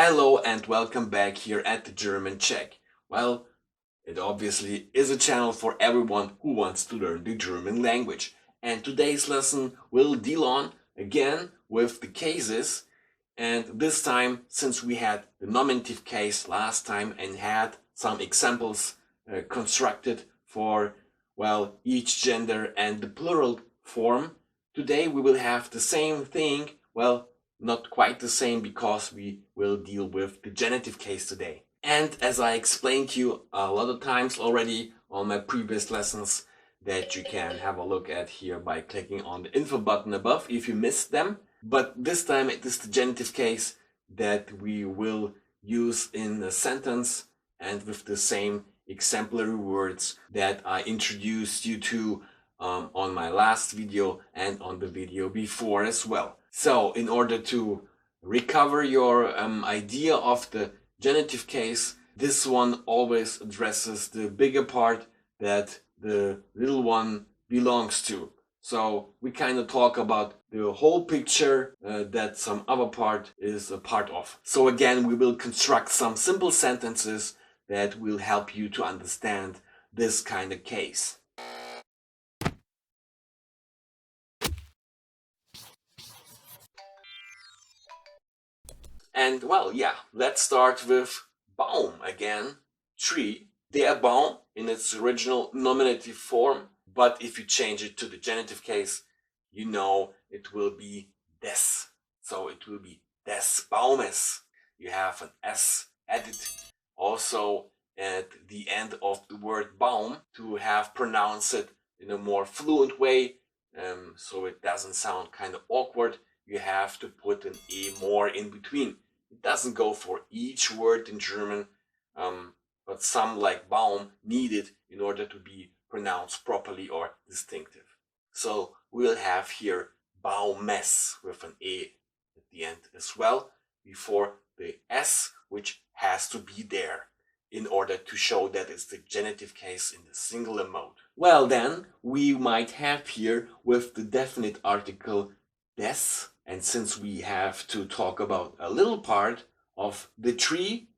Hello and welcome back here at the German Check. Well, it obviously is a channel for everyone who wants to learn the German language. And today's lesson will deal on, again, with the cases. And this time, since we had the nominative case last time and had some examples constructed for, well, each gender and the plural form, today we will have the same thing, well, not quite the same because we will deal with the genitive case today. And as I explained to you a lot of times already on my previous lessons that you can have a look at here by clicking on the info button above if you missed them. But this time it is the genitive case that we will use in a sentence and with the same exemplary words that I introduced you to on my last video and on the video before as well. So in order to recover your idea of the genitive case, this one always addresses the bigger part that the little one belongs to. So we kind of talk about the whole picture that some other part is a part of. So again, we will construct some simple sentences that will help you to understand this kind of case. And well, yeah, let's start with baum again, tree. Der Baum in its original nominative form, but if you change it to the genitive case, you know it will be des. So it will be des Baumes. You have an S added also at the end of the word baum to have pronounced it in a more fluent way, so it doesn't sound kind of awkward. You have to put an E more in between. It doesn't go for each word in German, but some like baum need it in order to be pronounced properly or distinctive. So we'll have here baumes with an E at the end as well, before the S, which has to be there in order to show that it's the genitive case in the singular mode. Well then, we might have here with the definite article des, and since we have to talk about a little part of the tree,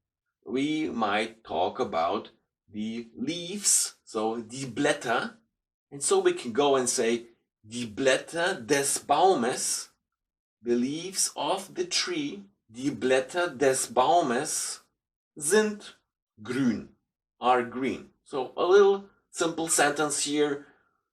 we might talk about the leaves, so die Blätter. And so we can go and say die Blätter des Baumes, the leaves of the tree, die Blätter des Baumes sind grün, are green. So a little simple sentence here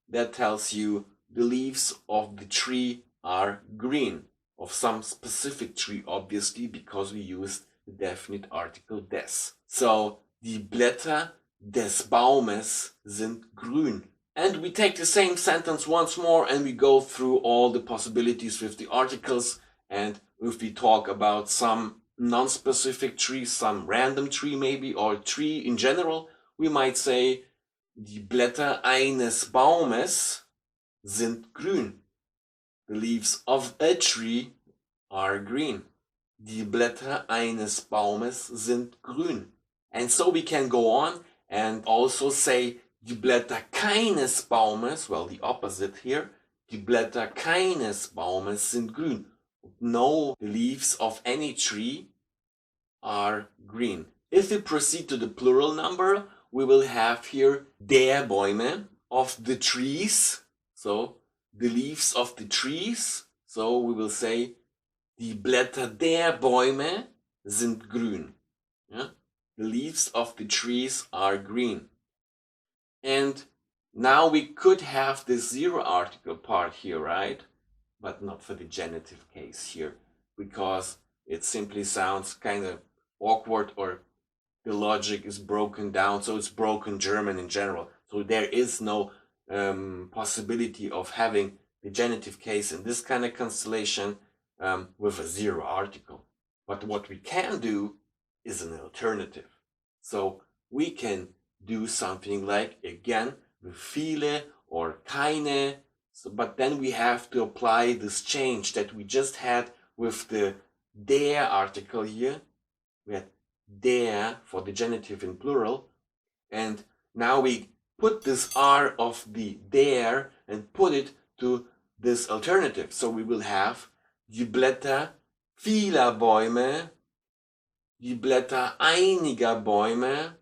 that tells you the leaves of the tree are green, of some specific tree obviously, because we used the definite article des. So die Blätter des Baumes sind grün. And we take the same sentence once more and we go through all the possibilities with the articles, and if we talk about some non-specific tree, some random tree maybe, or tree in general, we might say die Blätter eines Baumes sind grün. The leaves of a tree are green. Die Blätter eines Baumes sind grün. And so we can go on and also say die Blätter keines Baumes, well, the opposite here, die Blätter keines Baumes sind grün. No, the leaves of any tree are green. If we proceed to the plural number, we will have here der Bäume, of the trees. So the leaves of the trees. So we will say die Blätter der Bäume sind grün. Yeah? The leaves of the trees are green. And now we could have this zero article part here, right? But not for the genitive case here, because it simply sounds kind of awkward, or the logic is broken down, so it's broken German in general. So there is no possibility of having the genitive case in this kind of constellation with a zero article. But what we can do is an alternative. So we can do something like, again, with viele or keine. So, but then we have to apply this change that we just had with the der article here. We had der for the genitive in plural. And now we put this R of the der and put it to this alternative. So we will have die Blätter vieler Bäume die Blätter einiger Bäume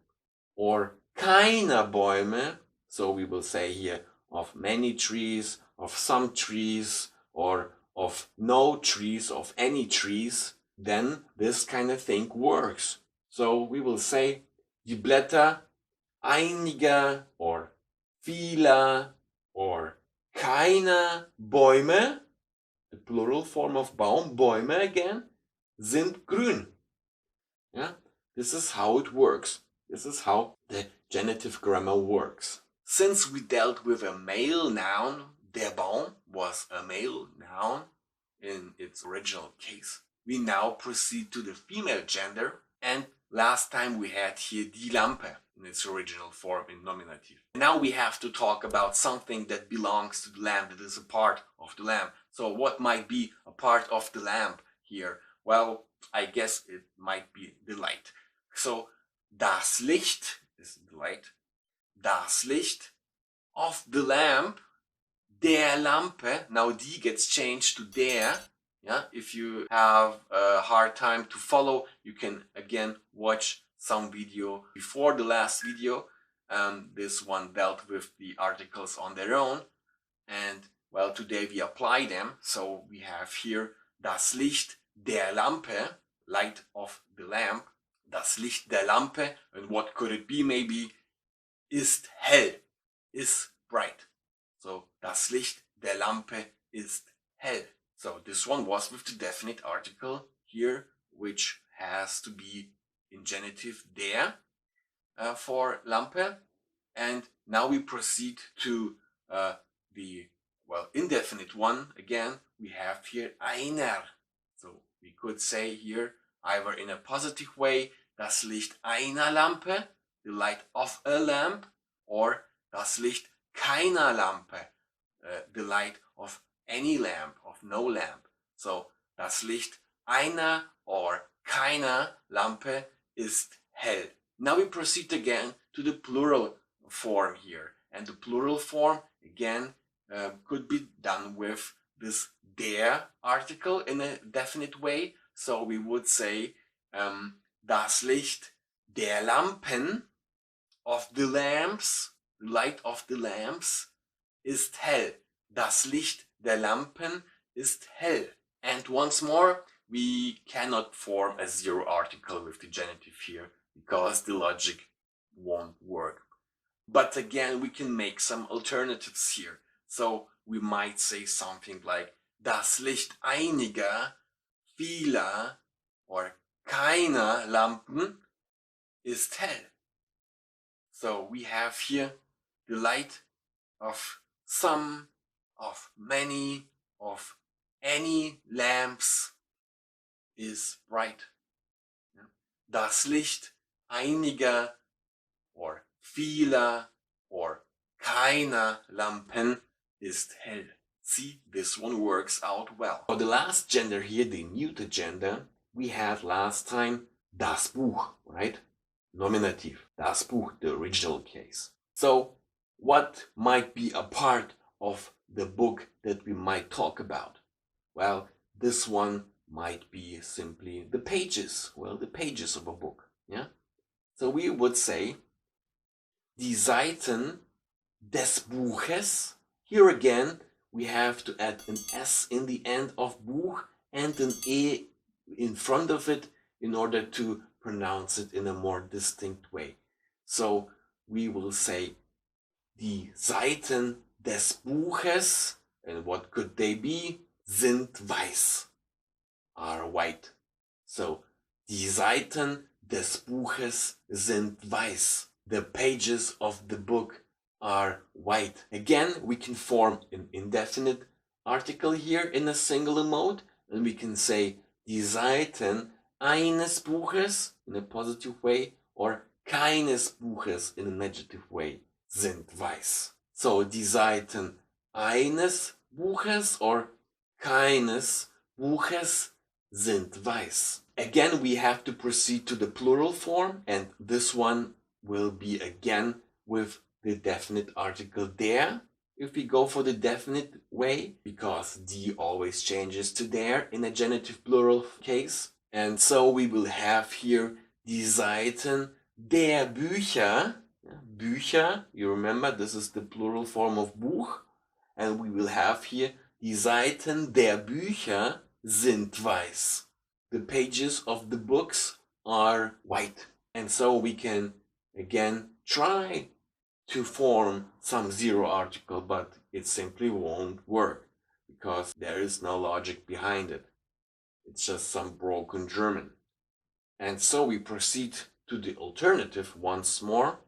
or keiner Bäume. So we will say here of many trees, of some trees, or of no trees, of any trees. Then this kind of thing works. So we will say die Blätter einiger or vieler or keiner Bäume, the plural form of Baum, Bäume again, sind grün. Yeah, this is how it works. This is how the genitive grammar works. Since we dealt with a male noun, der Baum was a male noun in its original case, we now proceed to the female gender, and last time we had here die Lampe in its original form in nominative. Now we have to talk about something that belongs to the lamp, that is a part of the lamp. So what might be a part of the lamp here? Well, I guess it might be the light. So das Licht is the light. Das Licht of the lamp, der Lampe. Now die gets changed to der. Yeah, if you have a hard time to follow, you can again watch some video before the last video. This one dealt with the articles on their own, and well, today we apply them. So we have here das Licht der Lampe, light of the lamp. Das Licht der Lampe, and what could it be? Maybe ist hell, is bright. So das Licht der Lampe ist hell. So this one was with the definite article here, which has to be in genitive der for Lampe. And now we proceed to the indefinite one. Again, we have here einer. So we could say here either in a positive way, das Licht einer Lampe, the light of a lamp, or das Licht keiner Lampe, the light of any lamp, of no lamp. So das Licht einer or keiner Lampe ist hell. Now we proceed again to the plural form here, and the plural form again could be done with this der article in a definite way. So we would say das Licht der Lampen, of the lamps, the light of the lamps, ist hell. Das Licht der Lampen ist hell. And once more, we cannot form a zero article with the genitive here because the logic won't work. But again, we can make some alternatives here. So we might say something like das Licht einiger, vieler or keiner Lampen ist hell. So we have here the light of some, of many, of any lamps is bright. Das Licht einiger or vieler or keiner Lampen ist hell. See, this one works out well. For the last gender here, the neuter gender, we had last time das Buch, right? Nominative, das Buch, the original case. So what might be a part of the book that we might talk about? Well, this one might be simply the pages. Well, the pages of a book. Yeah. So we would say die Seiten des Buches. Here again, we have to add an S in the end of Buch and an E in front of it in order to pronounce it in a more distinct way. So we will say die Seiten des Buches, and what could they be? Sind weiß, are white. So die Seiten des Buches sind weiß. The pages of the book are white. Again, we can form an indefinite article here in a singular mode, and we can say die Seiten eines Buches in a positive way or keines Buches in a negative way sind weiß. So die Seiten eines Buches or keines Buches sind weiß. Again, we have to proceed to the plural form, and this one will be again with the definite article der. If we go for the definite way, because die always changes to der in a genitive plural case. And so we will have here die Seiten der Bücher. Bücher, you remember, this is the plural form of Buch. And we will have here die Seiten der Bücher sind weiß. The pages of the books are white. And so we can again try to form some zero article, but it simply won't work because there is no logic behind it. It's just some broken German. And so we proceed to the alternative once more,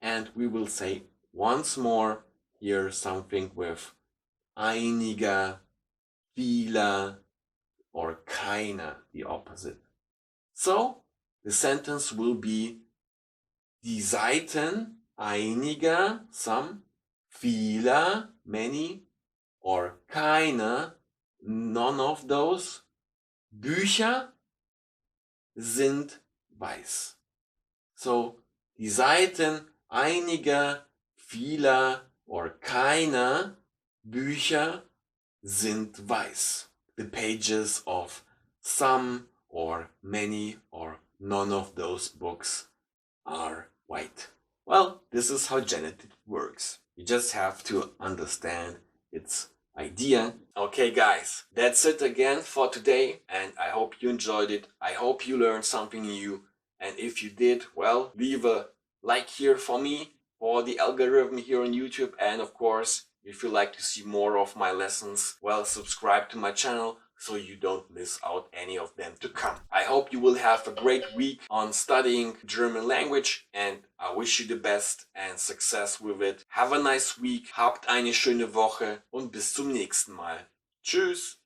and we will say once more here something with einiger, vieler, or keiner, the opposite. So the sentence will be die Seiten einiger, some, vieler, many, or keiner, none of those, Bücher sind weiß. So die Seiten einiger, vieler, or keiner Bücher sind weiß. The pages of some or many or none of those books are white. Well, this is how genitive works. You just have to understand its idea. Okay, guys, that's it again for today, and I hope you enjoyed it. I hope you learned something new, and if you did, well, leave a like here for me, for the algorithm here on YouTube, and of course, if you like to see more of my lessons, well, subscribe to my channel so you don't miss out any of them to come. I hope you will have a great week on studying German language, and I wish you the best and success with it. Have a nice week, habt eine schöne Woche und bis zum nächsten Mal. Tschüss!